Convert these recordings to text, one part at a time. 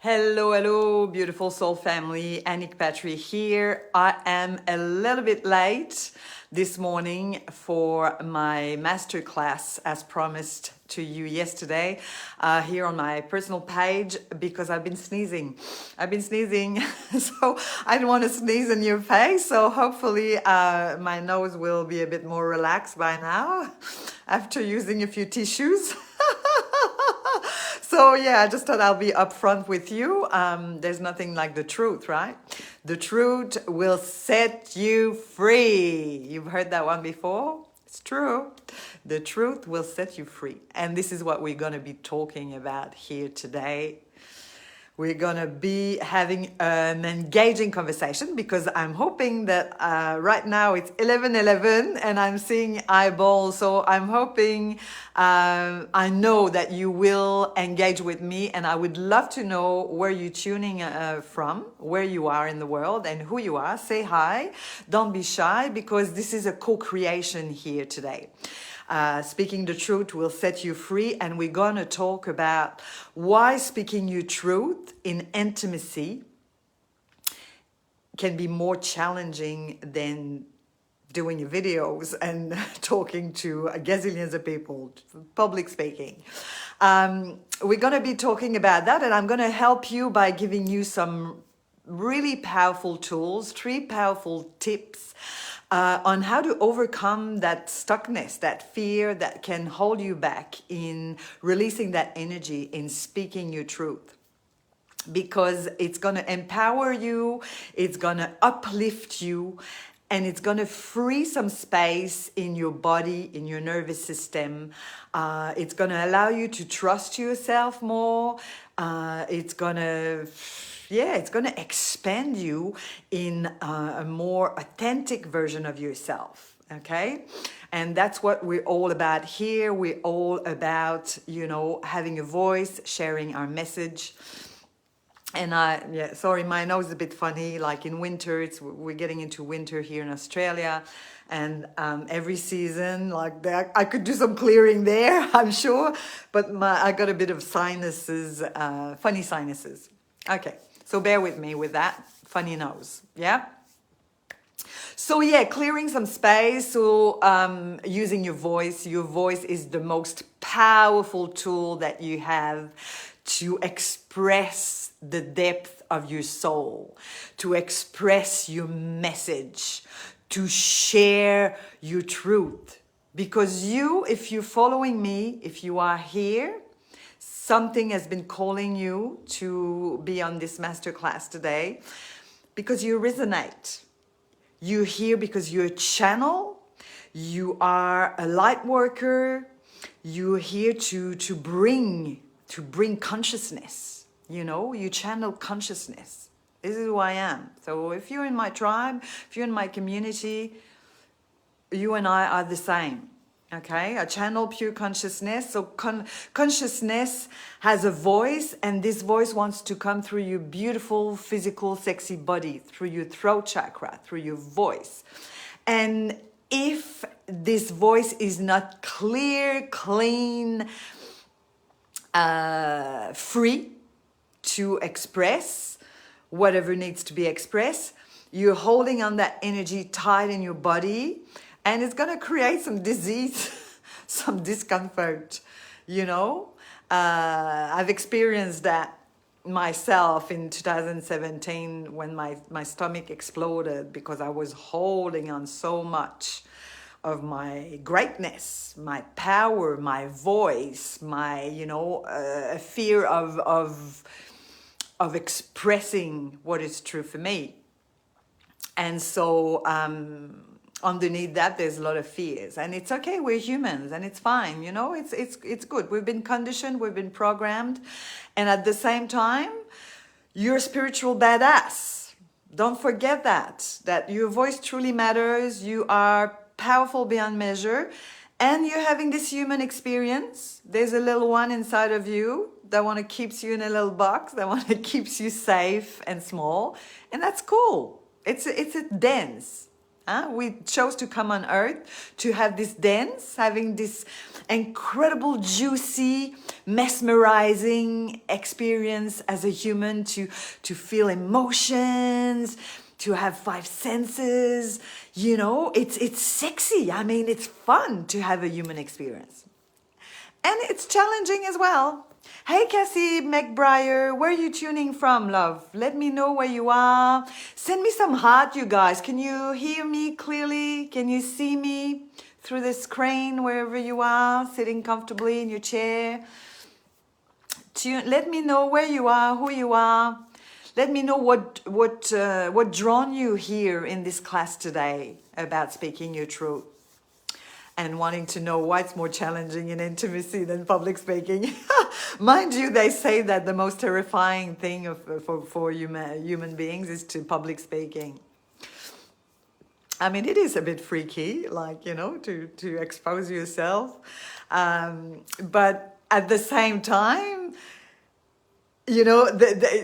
Hello, hello, beautiful soul family. Anik Patry here. I am a little bit late this morning for my masterclass as promised to you yesterday here on my personal page because I've been sneezing. So I don't want to sneeze in your face. So hopefully my nose will be a bit more relaxed by now after using a few tissues. So yeah, I just thought I'll be upfront with you. There's nothing like the truth, right? The truth will set you free. You've heard that one before? It's true. The truth will set you free. And this is what we're going to be talking about here today. We're going to be having an engaging conversation because I'm hoping that right now it's 11:11 and I'm seeing eyeballs. So I'm hoping, I know that you will engage with me, and I would love to know where you're tuning from, where you are in the world and who you are. Say hi. Don't be shy because this is a co-creation here today. Speaking the truth will set you free, and we're going to talk about why speaking your truth in intimacy can be more challenging than doing your videos and talking to gazillions of people, public speaking. We're going to be talking about that, and I'm going to help you by giving you some really powerful tools, 3 powerful tips on how to overcome that stuckness, that fear that can hold you back in releasing that energy, in speaking your truth. Because it's going to empower you, it's going to uplift you, and it's going to free some space in your body, in your nervous system. It's going to allow you to trust yourself more. It's going to expand you in a more authentic version of yourself. Okay? And that's what we're all about here. We're all about, having a voice, sharing our message. And sorry, my nose is a bit funny. Like in winter, we're getting into winter here in Australia, and every season, like that, I could do some clearing there, I'm sure. But I got a bit of sinuses, funny sinuses. Okay, so bear with me with that funny nose. Yeah. So yeah, clearing some space. So using your voice. Your voice is the most powerful tool that you have to express the depth of your soul, to express your message, to share your truth. Because if you're following me, if you are here, something has been calling you to be on this masterclass today because you resonate. You're here because you're a channel, you are a light worker, you're here to bring consciousness. You channel consciousness. This is who I am. So if you're in my tribe, if you're in my community, you and I are the same. Okay, I channel pure consciousness. So consciousness has a voice, and this voice wants to come through your beautiful, physical, sexy body, through your throat chakra, through your voice. And if this voice is not clear, clean, free to express whatever needs to be expressed, you're holding on that energy tight in your body, and it's going to create some disease, some discomfort, I've experienced that myself in 2017 when my stomach exploded because I was holding on so much of my greatness, my power, my voice, my, a fear of expressing what is true for me. And so underneath that, there's a lot of fears. And it's okay, we're humans, and it's fine, it's good. We've been conditioned, we've been programmed. And at the same time, you're a spiritual badass. Don't forget that your voice truly matters. You are powerful beyond measure, and you're having this human experience. There's a little one inside of you that want to keep you in a little box, that want to keep you safe and small, and that's cool. It's a dance, We chose to come on earth to have this dance, having this incredible, juicy, mesmerizing experience as a human, to feel emotions, to have five senses. You know, it's sexy. I mean, it's fun to have a human experience. And it's challenging as well. Hey Cassie McBrier, where are you tuning from, love? Let me know where you are. Send me some heart, you guys. Can you hear me clearly? Can you see me through the screen wherever you are, sitting comfortably in your chair? Let me know where you are, who you are. Let me know what drawn you here in this class today about speaking your truth, and wanting to know why it's more challenging in intimacy than public speaking. Mind you, they say that the most terrifying thing for human beings is to public speaking. I mean, it is a bit freaky, like, you know, to expose yourself. But at the same time, you know,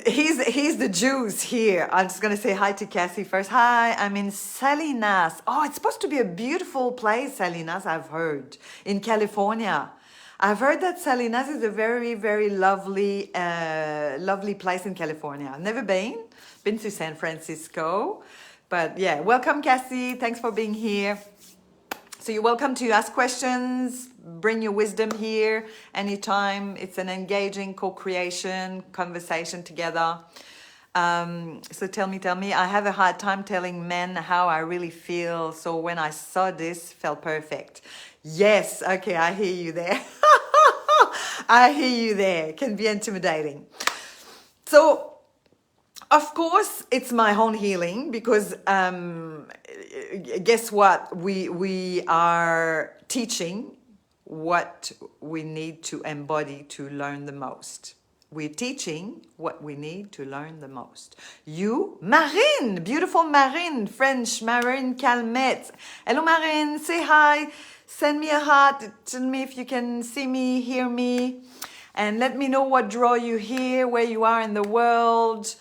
he's the Jews here. I'm just going to say hi to Cassie first. Hi, I'm in Salinas. Oh, it's supposed to be a beautiful place, Salinas, I've heard, in California. I've heard that Salinas is a very, very lovely, lovely place in California. I've never been to San Francisco. But yeah, welcome, Cassie. Thanks for being here. So you're welcome to ask questions, bring your wisdom here anytime. It's an engaging co-creation, conversation together. So tell me, I have a hard time telling men how I really feel. So when I saw this, felt perfect. Yes, okay, I hear you there. I hear you there. It can be intimidating. So, of course, it's my own healing, because guess what? We are teaching what we need to embody to learn the most. We're teaching what we need to learn the most. You, Marine, beautiful Marine, French Marine Calmette. Hello, Marine, say hi. Send me a heart. Tell me if you can see me, hear me. And let me know what draw you here, where you are in the world.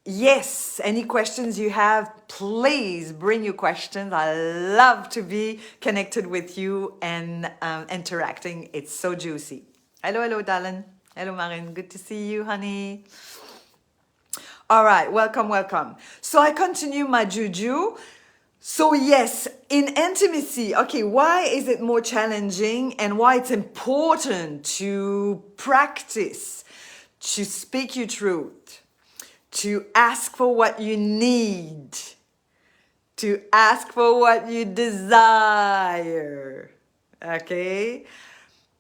Yes, any questions you have, please bring your questions. I love to be connected with you and interacting. It's so juicy. Hello, darling. Hello, Marine. Good to see you, honey. All right, welcome. So I continue my juju. So yes, in intimacy, okay, why is it more challenging, and why it's important to practice, to speak your truth, to ask for what you need, to ask for what you desire, okay?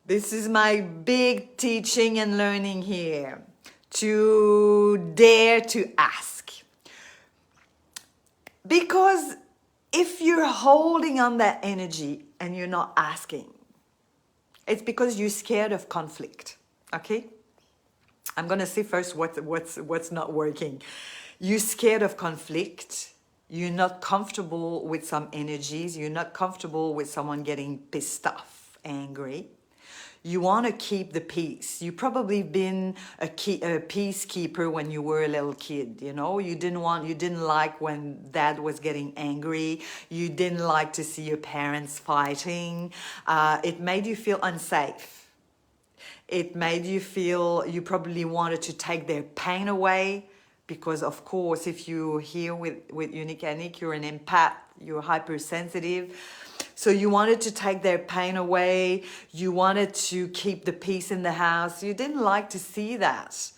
This is my big teaching and learning here, to dare to ask. Because if you're holding on that energy and you're not asking, it's because you're scared of conflict, okay? I'm going to say first what's not working. You're scared of conflict. You're not comfortable with some energies. You're not comfortable with someone getting pissed off, angry. You want to keep the peace. You've probably been a peacekeeper when you were a little kid, you know. You didn't like when dad was getting angry. You didn't like to see your parents fighting. It made you feel unsafe. It made you feel you probably wanted to take their pain away, because of course, if you're here with Unique Anik, you're an empath, you're hypersensitive. So you wanted to take their pain away. You wanted to keep the peace in the house. You didn't like to see that.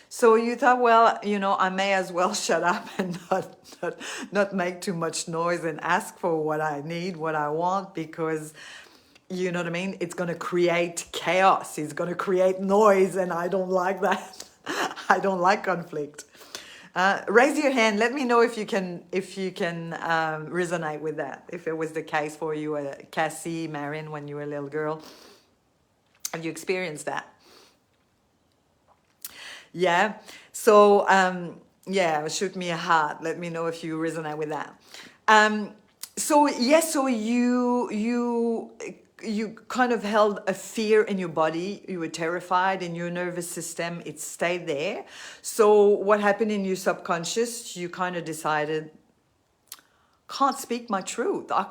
So you thought, well, you know, I may as well shut up and not make too much noise and ask for what I need, what I want, because, you know what I mean? It's going to create chaos. It's going to create noise, and I don't like that. I don't like conflict. Raise your hand. Let me know if you can resonate with that. If it was the case for you, Cassie, Marin, when you were a little girl, have you experienced that? Yeah. So yeah, shoot me a heart. Let me know if you resonate with that. So yes, so you kind of held a fear in your body. You were terrified in your nervous system. It stayed there. So what happened in your subconscious? You kind of decided, can't speak my truth. I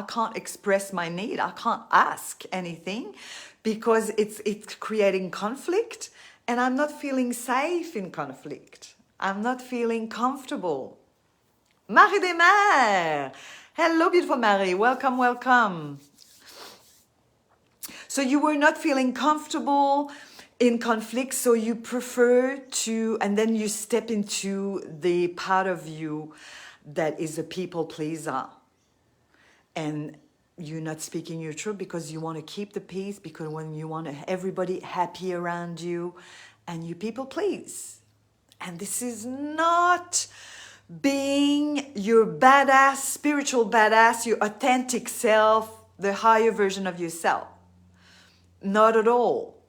can't express my need. I can't ask anything because it's creating conflict, and I'm not feeling safe in conflict. I'm not feeling comfortable. Marie des Mers. Hello, beautiful Marie. Welcome, welcome. So you were not feeling comfortable in conflict, so you prefer to, and then you step into the part of you that is a people pleaser. And you're not speaking your truth because you want to keep the peace, because when you want everybody happy around you, and you people please. And this is not being your badass, spiritual badass, your authentic self, the higher version of yourself. Not at all.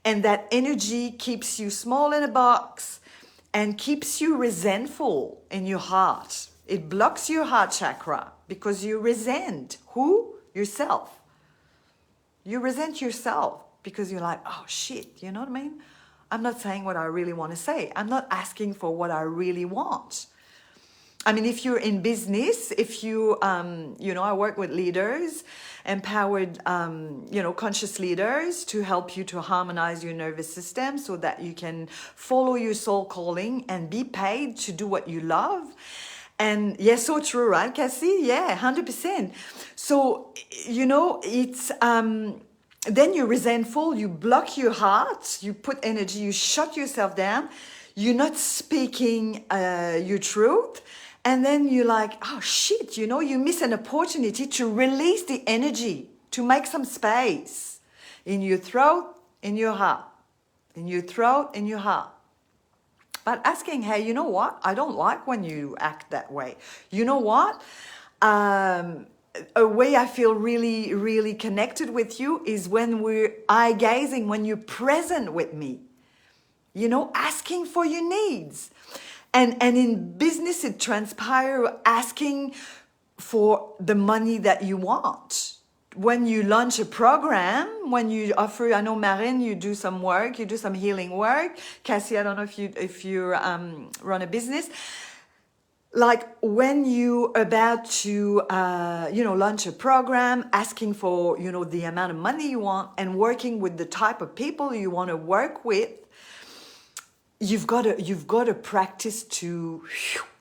And that energy keeps you small in a box and keeps you resentful in your heart. It blocks your heart chakra because you resent who? Yourself. You resent yourself because you're like, oh shit, you know what I mean? I'm not saying what I really want to say. I'm not asking for what I really want. I mean, if you're in business, if you, I work with leaders, empowered, conscious leaders to help you to harmonize your nervous system so that you can follow your soul calling and be paid to do what you love. And yes, so true, right, Cassie? Yeah, 100%. So, it's, then you're resentful, you block your heart, you put energy, you shut yourself down, you're not speaking your truth. And then you're like, oh shit, you miss an opportunity to release the energy, to make some space in your throat, in your heart, in your throat, in your heart. But asking, hey, you know what? I don't like when you act that way. You know what? A way I feel really, really connected with you is when we're eye-gazing, when you're present with me. Asking for your needs. And in business, it transpires asking for the money that you want. When you launch a program, when you offer, I know Marine, you do some work, you do some healing work. Cassie, I don't know if you run a business. Like when you about to, launch a program, asking for, the amount of money you want and working with the type of people you want to work with, you've got to practice to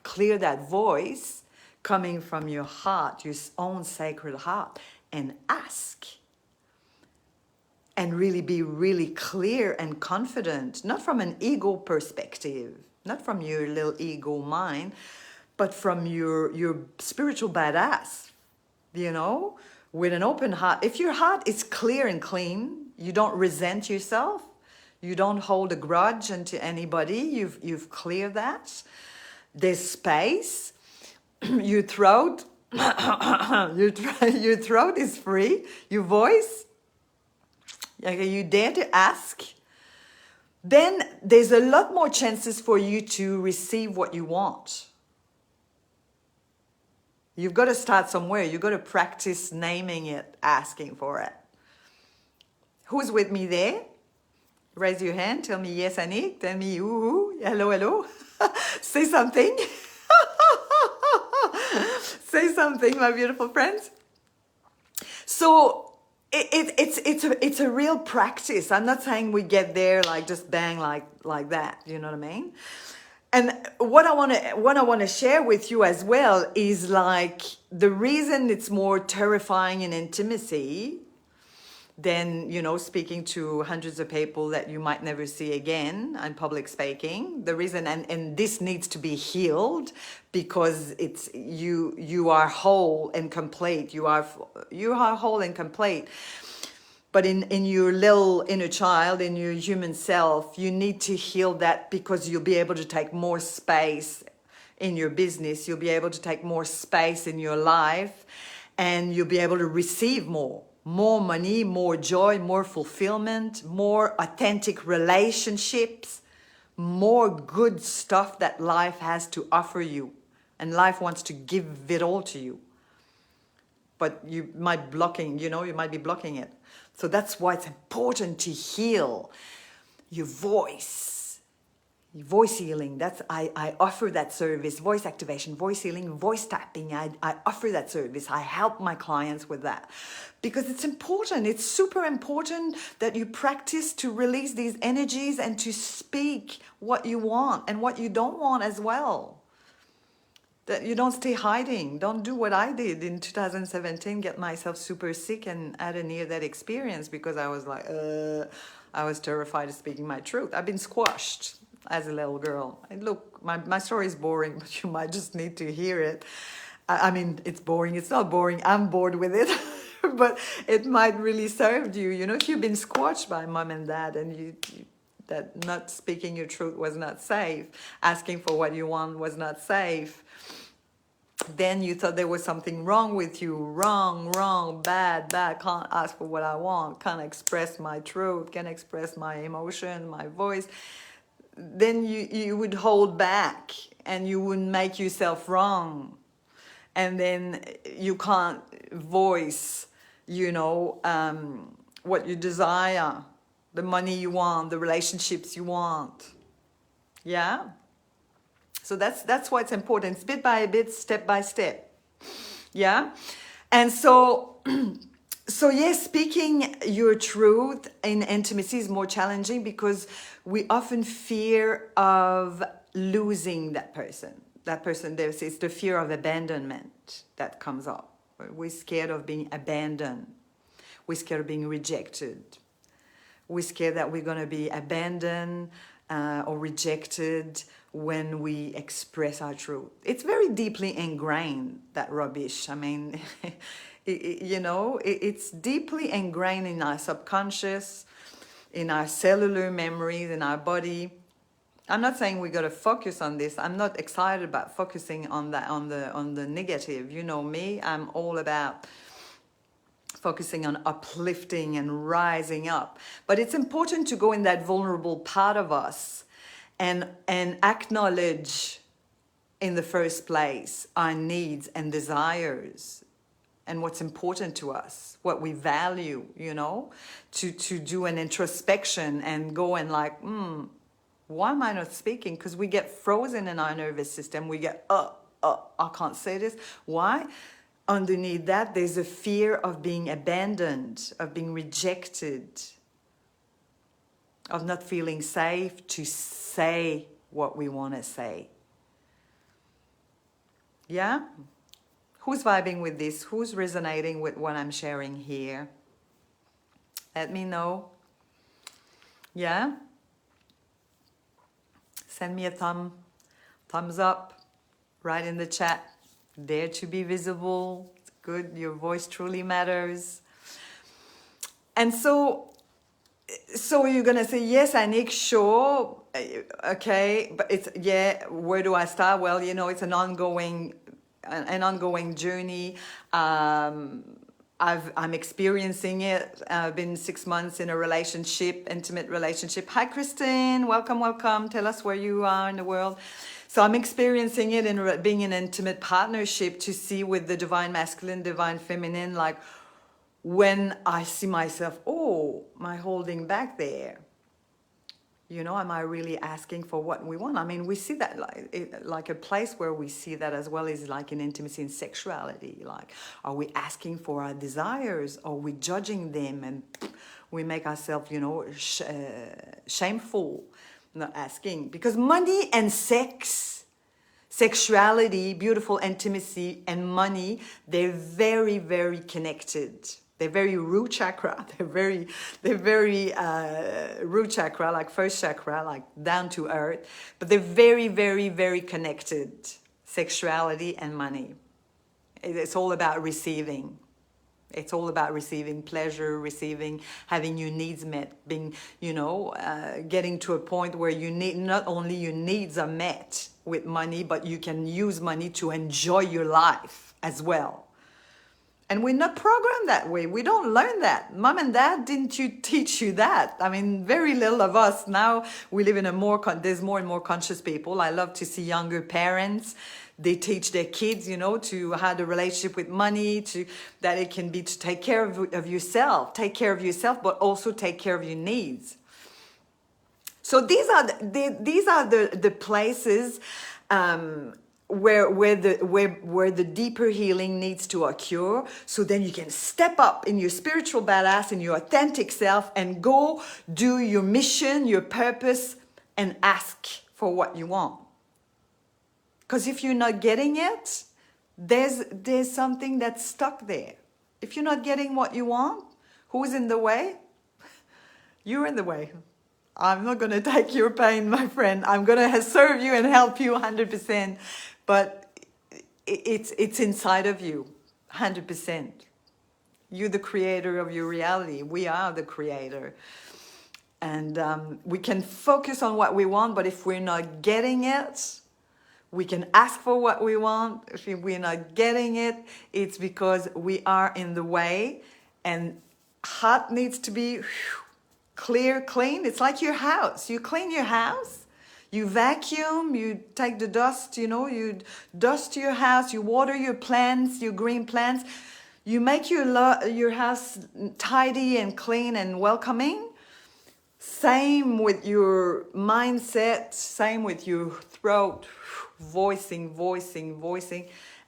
clear that voice coming from your heart, your own sacred heart, and ask. And really be really clear and confident, not from an ego perspective, not from your little ego mind, but from your spiritual badass, with an open heart. If your heart is clear and clean, you don't resent yourself, you don't hold a grudge into anybody. You've cleared that. There's space. Your throat, your throat is free. Your voice, you dare to ask. Then there's a lot more chances for you to receive what you want. You've got to start somewhere. You've got to practice naming it, asking for it. Who's with me there? Raise your hand. Tell me yes, Annick. Tell me ooh. Hello, hello. Say something. Say something, my beautiful friends. So it's a real practice. I'm not saying we get there like just bang like that. You know what I mean? And what I want to share with you as well is like the reason it's more terrifying in intimacy than, speaking to hundreds of people that you might never see again and public speaking. The reason, and this needs to be healed because it's you are whole and complete. You are whole and complete. But in your little inner child, in your human self, you need to heal that because you'll be able to take more space in your business. You'll be able to take more space in your life, and you'll be able to receive more money, more joy, more fulfillment, more authentic relationships, more good stuff that life has to offer you. And life wants to give it all to you. But you might be blocking it. So that's why it's important to heal your voice, Voice healing, I offer that service. Voice activation, voice healing, voice tapping, I offer that service. I help my clients with that because it's important. It's super important that you practice to release these energies and to speak what you want and what you don't want as well. That you don't stay hiding. Don't do what I did in 2017, get myself super sick and had a near-death experience because I was like, I was terrified of speaking my truth. I've been squashed as a little girl. And look, my story is boring, but you might just need to hear it. I mean, it's boring. It's not boring. I'm bored with it. But it might really serve you. You know, if you've been squashed by mom and dad and that not speaking your truth was not safe, asking for what you want was not safe, then you thought there was something wrong with you. Wrong, bad, can't ask for what I want, can't express my truth, can't express my emotion, my voice. Then you would hold back and you wouldn't make yourself wrong. And then you can't voice, you know, what you desire, the money you want, the relationships you want. Yeah? So that's why it's important. It's bit by bit, step by step. Yeah? And so, yes, speaking your truth in intimacy is more challenging because we often fear of losing that person. It's the fear of abandonment that comes up. We're scared of being abandoned. We're scared of being rejected. We're scared that we're going to be abandoned or rejected when we express our truth. It's very deeply ingrained, that rubbish. I mean, you know, it's deeply ingrained in our subconscious, in our cellular memories, in our body. I'm not saying we got to focus on this. I'm not excited about focusing on that, on the negative. You know me, I'm all about focusing on uplifting and rising up. But it's important to go in that vulnerable part of us and acknowledge in the first place our needs and desires and what's important to us, what we value, you know, to do an introspection and go and like, why am I not speaking? Because we get frozen in our nervous system. We get, I can't say this. Why? Underneath that, there's a fear of being abandoned, of being rejected, of not feeling safe to say what we want to say. Yeah? Who's vibing with this? Who's resonating with what I'm sharing here? Let me know. Yeah? Send me a thumbs up right in the chat. Dare to be visible. It's good. Your voice truly matters. And so you're going to say, yes, Anik, sure. Okay. But it's, yeah, where do I start? Well, you know, it's an ongoing journey. I'm experiencing it. I've been 6 months in a relationship, intimate relationship. Hi, Christine. Welcome. Tell us where you are in the world. So I'm experiencing it in being in an intimate partnership to see with the divine masculine, divine feminine, like when I see myself, oh, am I holding back there? You know, am I really asking for what we want? I mean, we see that like a place where we see that as well is like in intimacy and sexuality. Like, are we asking for our desires? Are we judging them? And we make ourselves, you know, shameful, not asking. Because money and sex, sexuality, beautiful intimacy and money, they're very, very connected. They're very root chakra. They're very root chakra, like first chakra, like down to earth. But they're very, very, very connected. Sexuality and money. It's all about receiving. It's all about receiving pleasure, having your needs met, being, you know, getting to a point where you need, not only your needs are met with money, but you can use money to enjoy your life as well. And we're not programmed that way. We don't learn that. Mom and dad, didn't you teach you that? I mean, very little of us now. We live in there's more and more conscious people. I love to see younger parents. They teach their kids, you know, to have a relationship with money, that it can be to take care of yourself, but also take care of your needs. So these are the places where the deeper healing needs to occur. So then you can step up in your spiritual badass, in your authentic self, and go do your mission, your purpose, and ask for what you want. Because if you're not getting it, there's something that's stuck there. If you're not getting what you want, who's in the way? You're in the way. I'm not going to take your pain, my friend. I'm going to serve you and help you 100%. But it's inside of you, 100%. You're the creator of your reality. We are the creator. And we can focus on what we want, but if we're not getting it, we can ask for what we want. If we're not getting it, it's because we are in the way. And heart needs to be clear, clean. It's like your house. You clean your house, you vacuum, you take the dust, you dust your house, you water your plants, your green plants. You make your house tidy and clean and welcoming. Same with your mindset, same with your throat, voicing,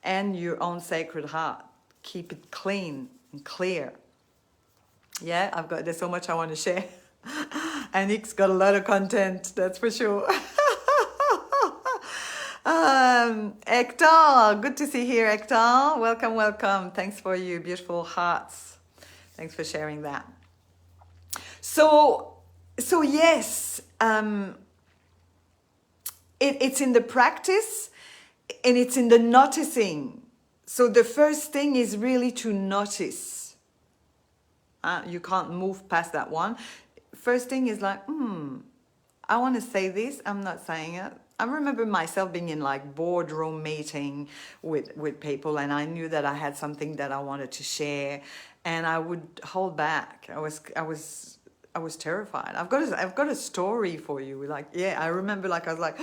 and your own sacred heart. Keep it clean and clear. Yeah, there's so much I want to share. And Nick's got a lot of content, that's for sure. Hector, good to see you here, Hector. Welcome. Thanks for your beautiful hearts. Thanks for sharing that. So yes, it's in the practice and it's in the noticing. So the first thing is really to notice. You can't move past that one. First thing is like, I want to say this, I'm not saying it. I remember myself being in like boardroom meeting with people, and I knew that I had something that I wanted to share, and I would hold back. I was terrified. I've got a story for you. Like, yeah, I remember like I was like,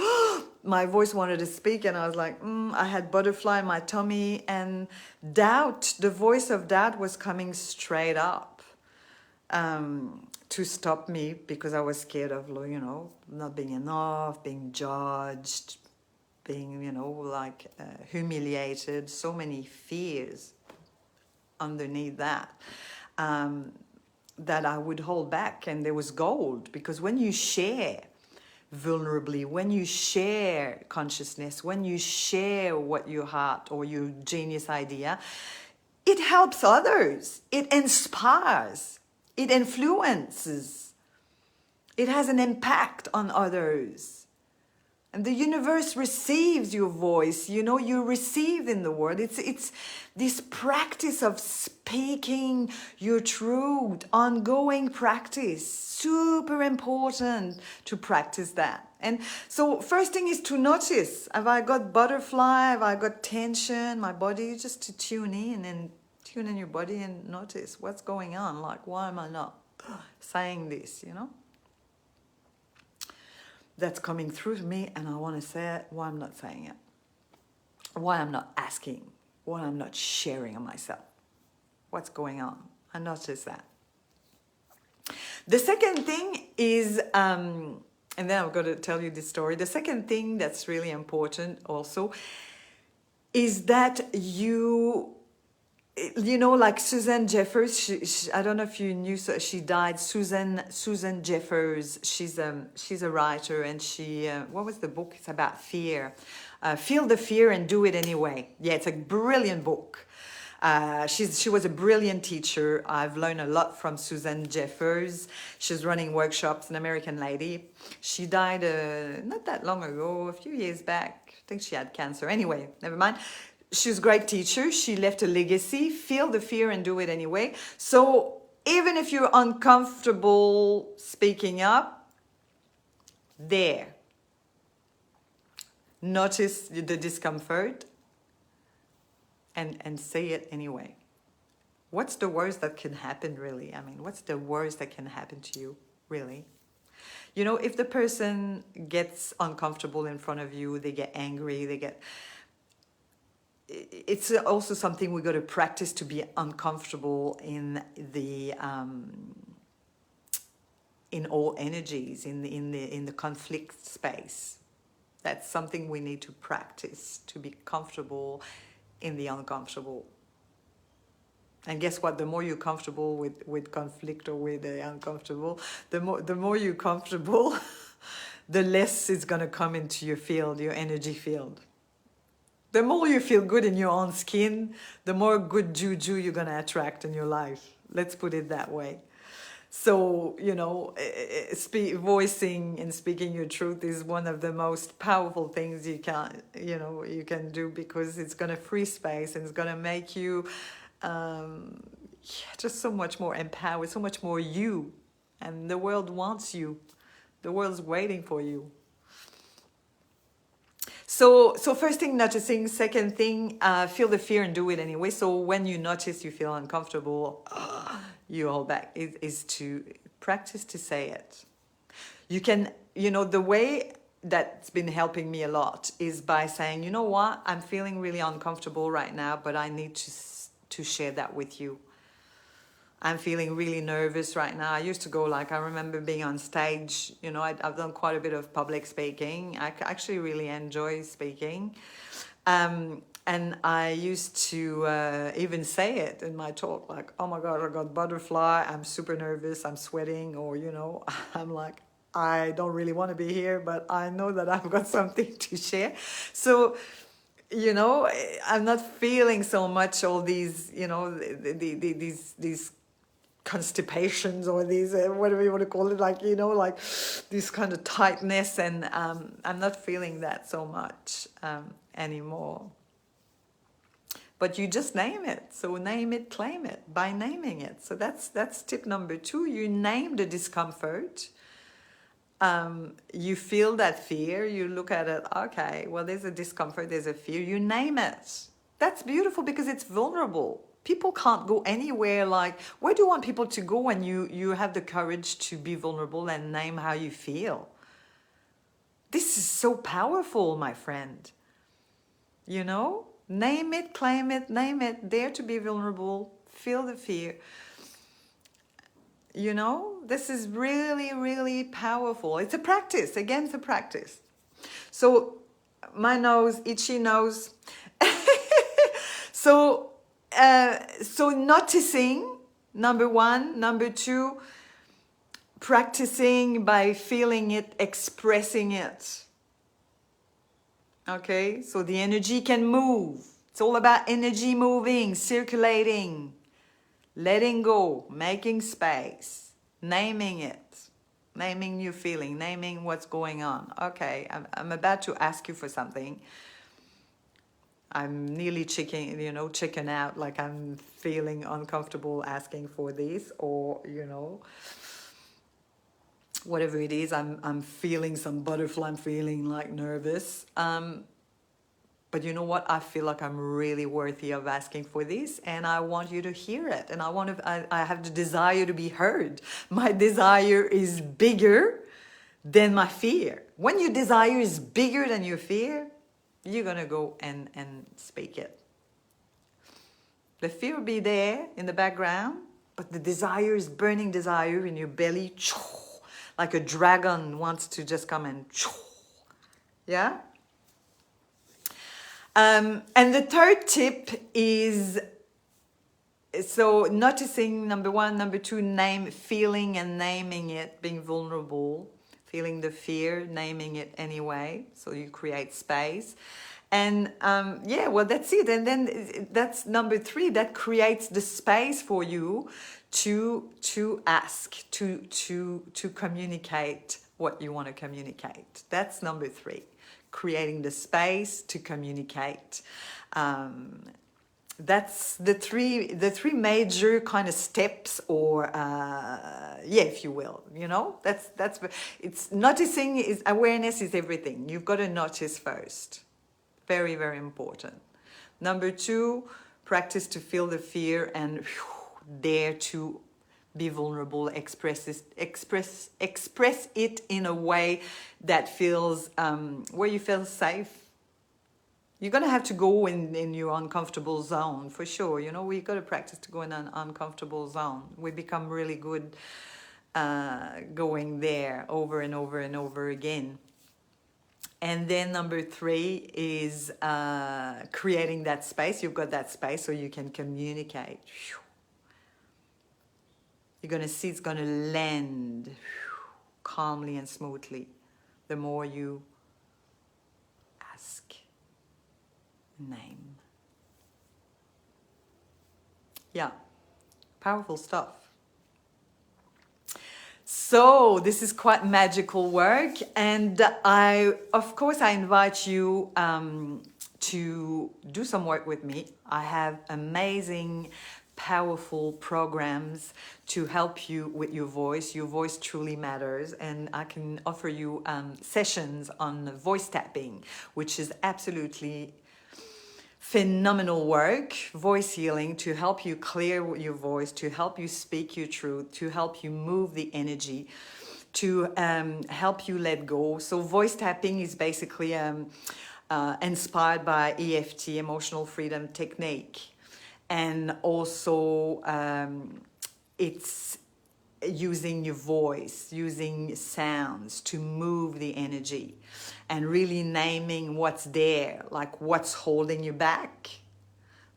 my voice wanted to speak, and I was like, I had butterfly in my tummy, and doubt, the voice of doubt was coming straight up. To stop me because I was scared of, not being enough, being judged, being, humiliated. So many fears underneath that, that I would hold back. And there was gold, because when you share vulnerably, when you share consciousness, when you share what your heart or your genius idea, it helps others, it inspires. It influences. It has an impact on others. And the universe receives your voice. You're received in the world. It's this practice of speaking your truth, ongoing practice. Super important to practice that. And so first thing is to notice. Have I got butterfly? Have I got tension? My body, just to tune in and tune in your body and notice what's going on. Like, why am I not saying this, That's coming through to me, and I want to say it. Why I'm not saying it. Why I'm not asking. Why I'm not sharing of myself. What's going on? I notice that. The second thing is, and then I've got to tell you this story. The second thing that's really important also is that like Susan Jeffers, she, I don't know if you knew, so she died. Susan Jeffers, she's a writer, and she, what was the book? It's about fear. Feel the fear and do it anyway. Yeah, it's a brilliant book. She was a brilliant teacher. I've learned a lot from Susan Jeffers. She's running workshops, an American lady. She died not that long ago, a few years back. I think she had cancer. Anyway, never mind. She's a great teacher. She left a legacy. Feel the fear and do it anyway. So even if you're uncomfortable speaking up, notice the discomfort and say it anyway. What's the worst that can happen, really? I mean, what's the worst that can happen to you, really? If the person gets uncomfortable in front of you, they get angry, it's also something we got to practice, to be uncomfortable in the in all energies, in the conflict space. That's something we need to practice, to be comfortable in the uncomfortable. And guess what? The more you're comfortable with conflict or with the uncomfortable, the more you're comfortable, the less it's going to come into your field, your energy field. The more you feel good in your own skin, the more good juju you're going to attract in your life. Let's put it that way. So, you know, voicing and speaking your truth is one of the most powerful things you can do, because it's going to free space and it's going to make you just so much more empowered, so much more you. And the world wants you. The world's waiting for you. So first thing, noticing. Second thing, feel the fear and do it anyway. So when you notice you feel uncomfortable, you hold back. Is to practice to say it. You can, the way that's been helping me a lot is by saying, you know what, I'm feeling really uncomfortable right now, but I need to share that with you. I'm feeling really nervous right now. I used to go, I remember being on stage, I've done quite a bit of public speaking. I actually really enjoy speaking. And I used to even say it in my talk, like, oh my God, I got butterfly, I'm super nervous, I'm sweating, or, I'm like, I don't really want to be here, but I know that I've got something to share. So, I'm not feeling so much all these, these constipations or these, whatever you want to call it, like this kind of tightness, and I'm not feeling that so much anymore. But you just name it. So name it, claim it by naming it. So that's tip number 2. You name the discomfort. You feel that fear. You look at it. Okay, well, there's a discomfort. There's a fear. You name it. That's beautiful because it's vulnerable. People can't go anywhere. Like, where do you want people to go when you have the courage to be vulnerable and name how you feel? This is so powerful, my friend. Name it, claim it, name it, dare to be vulnerable, feel the fear. This is really, really powerful. It's a practice. Again, it's a practice. So, my nose, itchy nose. So noticing, number 1. Number 2, practicing by feeling it, expressing it. Okay, so the energy can move. It's all about energy moving, circulating, letting go, making space, naming it, naming your feeling, naming what's going on. Okay, I'm about to ask you for something. I'm nearly chicken out, like I'm feeling uncomfortable asking for this, or, whatever it is, I'm feeling some butterfly, I'm feeling like nervous. But you know what? I feel like I'm really worthy of asking for this, and I want you to hear it. And I have the desire to be heard. My desire is bigger than my fear. When your desire is bigger than your fear, you're gonna go and speak it. The fear will be there in the background, but the desire is burning desire in your belly. Like a dragon wants to just come and yeah. And the third tip is, so noticing, number 1, number 2, feeling and naming it, being vulnerable, feeling the fear, naming it anyway. So you create space. And well, that's it. And then that's number 3, that creates the space for you to ask, to communicate what you want to communicate. That's number 3, creating the space to communicate. That's the three major kind of steps, or if you will, that's it's noticing. Is awareness is everything. You've got to notice first. Very, very important. Number 2, practice to feel the fear and dare to be vulnerable, express it in a way that feels, where you feel safe. You're going to have to go in your uncomfortable zone, for sure. We've got to practice to go in an uncomfortable zone. We become really good going there over and over and over again. And then number 3 is creating that space. You've got that space so you can communicate. You're going to see it's going to land calmly and smoothly the more you ask, name. Yeah, powerful stuff. So this is quite magical work, and of course I invite you to do some work with me. I have amazing, powerful programs to help you with your voice. Your voice truly matters, and I can offer you sessions on voice tapping, which is absolutely phenomenal work, voice healing, to help you clear your voice, to help you speak your truth, to help you move the energy, to help you let go. So voice tapping is basically inspired by EFT, emotional freedom technique, and also it's using your voice, using sounds to move the energy, and really naming what's there, like what's holding you back,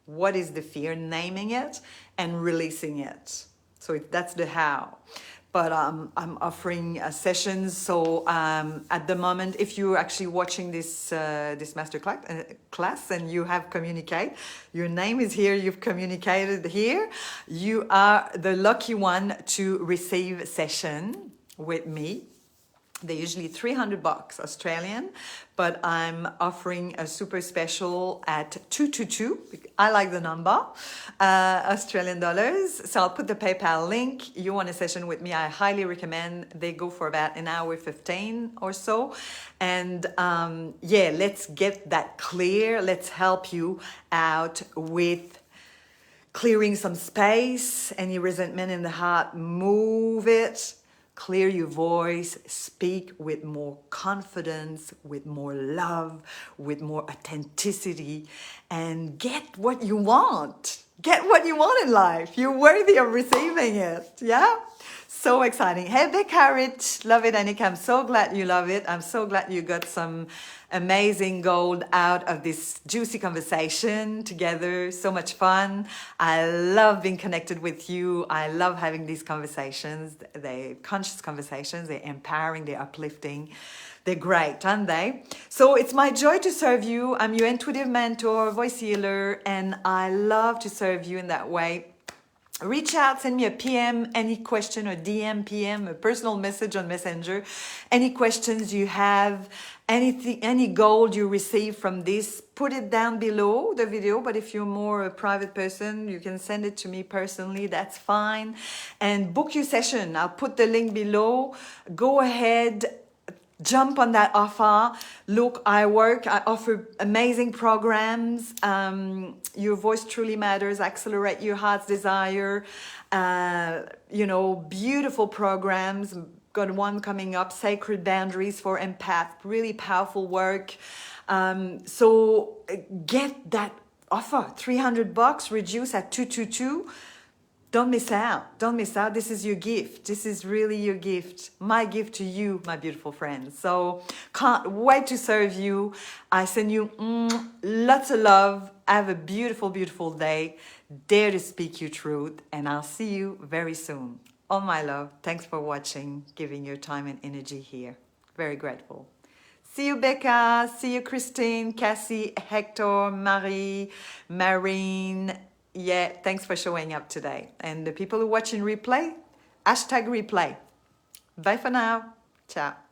what is the fear, naming it and releasing it. So that's the how. But I'm offering sessions. So at the moment, if you're actually watching this master class and you have communicate, your name is here, you've communicated here, you are the lucky one to receive a session with me. They're usually $300 Australian, but I'm offering a super special at 222. I like the number, Australian dollars. So I'll put the PayPal link. You want a session with me, I highly recommend. They go for about an hour 15 or so. And yeah, let's get that clear. Let's help you out with clearing some space, any resentment in the heart, move it. Clear your voice, speak with more confidence, with more love, with more authenticity, and get what you want. Get what you want in life. You're worthy of receiving it. Yeah? So exciting. Hey, Becca Rich, love it, Annika. I'm so glad you love it. I'm so glad you got some amazing gold out of this juicy conversation together. So much fun. I love being connected with you. I love having these conversations. They're conscious conversations. They're empowering. They're uplifting. They're great, aren't they? So it's my joy to serve you. I'm your intuitive mentor, voice healer, and I love to serve you in that way. Reach out, send me a PM, any question, or DM, PM, a personal message on Messenger. Any questions you have, anything, any gold you receive from this, put it down below the video. But if you're more a private person, you can send it to me personally. That's fine. And book your session. I'll put the link below. Go ahead. Jump on that offer. Look, I offer amazing programs. Your voice truly matters. Accelerate your heart's desire. You know, beautiful programs. Got one coming up, Sacred Boundaries for Empaths. Really powerful work. So get that offer. $300, reduce at 222. Don't miss out. Don't miss out. This is your gift. This is really your gift. My gift to you, my beautiful friends. So can't wait to serve you. I send you lots of love. Have a beautiful, beautiful day. Dare to speak your truth. And I'll see you very soon. All my love. Thanks for watching, giving your time and energy here. Very grateful. See you, Becca. See you, Christine, Cassie, Hector, Marie, Marine. Yeah, thanks for showing up today. And the people who watch in replay, #replay. Bye for now. Ciao.